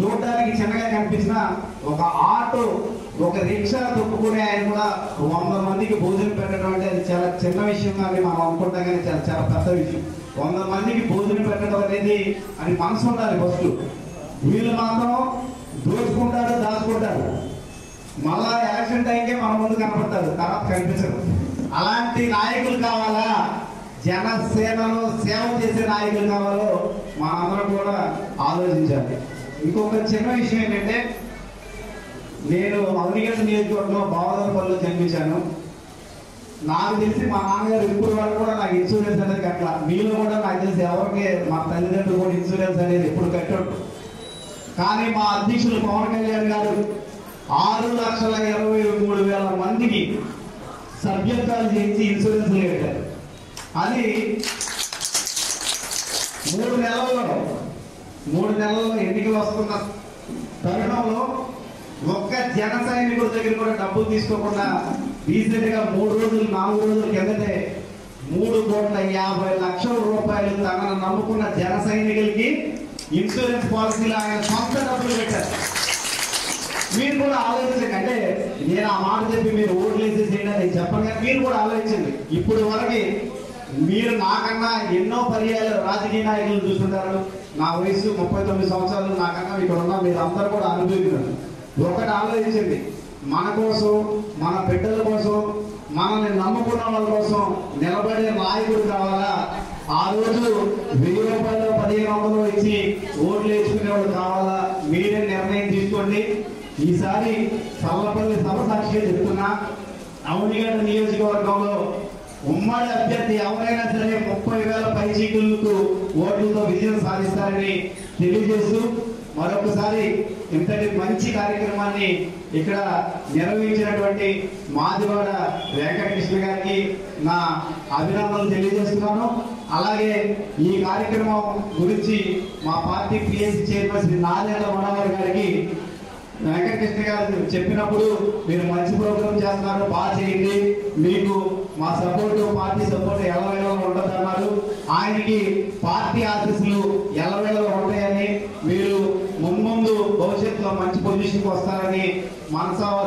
చూడడానికి చిన్నగా కనిపించిన ఒక ఆటో ఒక రిక్షా తొక్కుకునే ఆయన కూడా 100 మందికి భోజనం పెట్టడం అంటే అది చాలా చిన్న విషయం అని మనం అనుకుంటాం, కానీ చాలా చాలా పెద్ద విషయం. 100 మందికి భోజనం పెట్టడం అనేది అది మనసు ఉండాలి ఫస్ట్. వీళ్ళు మాత్రం దోచుకుంటారు, దాచుకుంటారు, మళ్ళా ఎలక్షన్ టైంకే మన ముందు కనపడతారు, తర్వాత కనిపించరు. అలాంటి నాయకులు కావాలా, జనసేనలో సేవ చేసే నాయకులు కావాలో మనందరం కూడా ఆలోచించాలి. ఇంకొక చిన్న విషయం ఏంటంటే, నేను అవనిగడ్డ నియోజకవర్గంలో బావదరపల్లిలో జన్మించాను. నాకు తెలిసి మా నాన్నగారు ఇప్పుడు వరకు కూడా నాకు ఇన్సూరెన్స్ అనేది కట్టలా. మీలో కూడా నాకు తెలిసి ఎవరికి మా తల్లిదండ్రులు కూడా ఇన్సూరెన్స్ అనేది ఎప్పుడు కట్టాడు. కానీ మా అధ్యక్షులు పవన్ కళ్యాణ్ గారు 6,23,000 మందికి సభ్యత్వాలు చేయించి ఇన్సూరెన్స్ కట్టారు. అది 3 నెలల్లో ఎన్నికలు వస్తున్న తరుణంలో ఒక్క జన సైనికుల దగ్గర కూడా డబ్బులు తీసుకోకుండా రీసెంట్ గా 3 రోజులు 4 రోజుల కిందటే 3,50,00,000 రూపాయలు తనను నమ్ముకున్న జన సైనికులకి ఇన్సూరెన్స్ పాలసీలో ఆయన సొంత డబ్బులు పెట్టారు. మీరు కూడా ఆలోచించండి. అంటే నేను ఆ మాట చెప్పి మీరు ఓట్లు వేసేసేయండి అని చెప్పను, కానీ మీరు కూడా ఆలోచించండి. ఇప్పుడు వరకు మీరు నాకన్నా ఎన్నో పర్యాలు రాజకీయ నాయకులు చూస్తుంటారు. నా వయసు 39 సంవత్సరాలు, నాకన్నా ఇక్కడ ఉన్న మీరు అందరూ కూడా అనుభవిస్తున్నారు. ఒకటి ఆలోచించండి, మన కోసం, మన బిడ్డల కోసం, మనల్ని నమ్ముకున్న వాళ్ళ కోసం నిలబడే నాయకుడు కావాలా? ఆ రోజు 1000 రూపాయలు 1500 ఇచ్చి ఓట్లు వేసుకునే వాళ్ళు కావాలా? మీరే నిర్ణయం తీసుకోండి. ఈసారి చల్లపల్లి సభ సాక్షిగా చెప్తున్నా, అవనిగడ్డ నియోజకవర్గంలో ఉమ్మడి అభ్యర్థి ఎవరైనా సరే 30,000 పైచీకులకు ఓట్లతో విజయం సాధిస్తారని తెలియజేస్తూ మరొకసారి ఇంతటి మంచి కార్యక్రమాన్ని ఇక్కడ నిర్వహించినటువంటి మాదివాడ వెంకటకృష్ణ గారికి నా అభినందనలు తెలియజేస్తున్నాను. అలాగే ఈ కార్యక్రమం గురించి మా party PSC chairman Shri Nadella Manohar గారికి వెంకటకృష్ణ గారు చెప్పినప్పుడు మీరు మంచి ప్రోగ్రామ్ చేస్తున్నారు, బాగా చేయండి, మీకు మా సపోర్ట్, పార్టీ సపోర్ట్ ఎల్లవేళలో ఉంటుందన్నారు. ఆయనకి పార్టీ ఆశీస్సులు ఎల్లవేళలో ఉంటాయని, మీరు ముందు భవిష్యత్తులో మంచి పొజిషన్కి వస్తారని మనసావా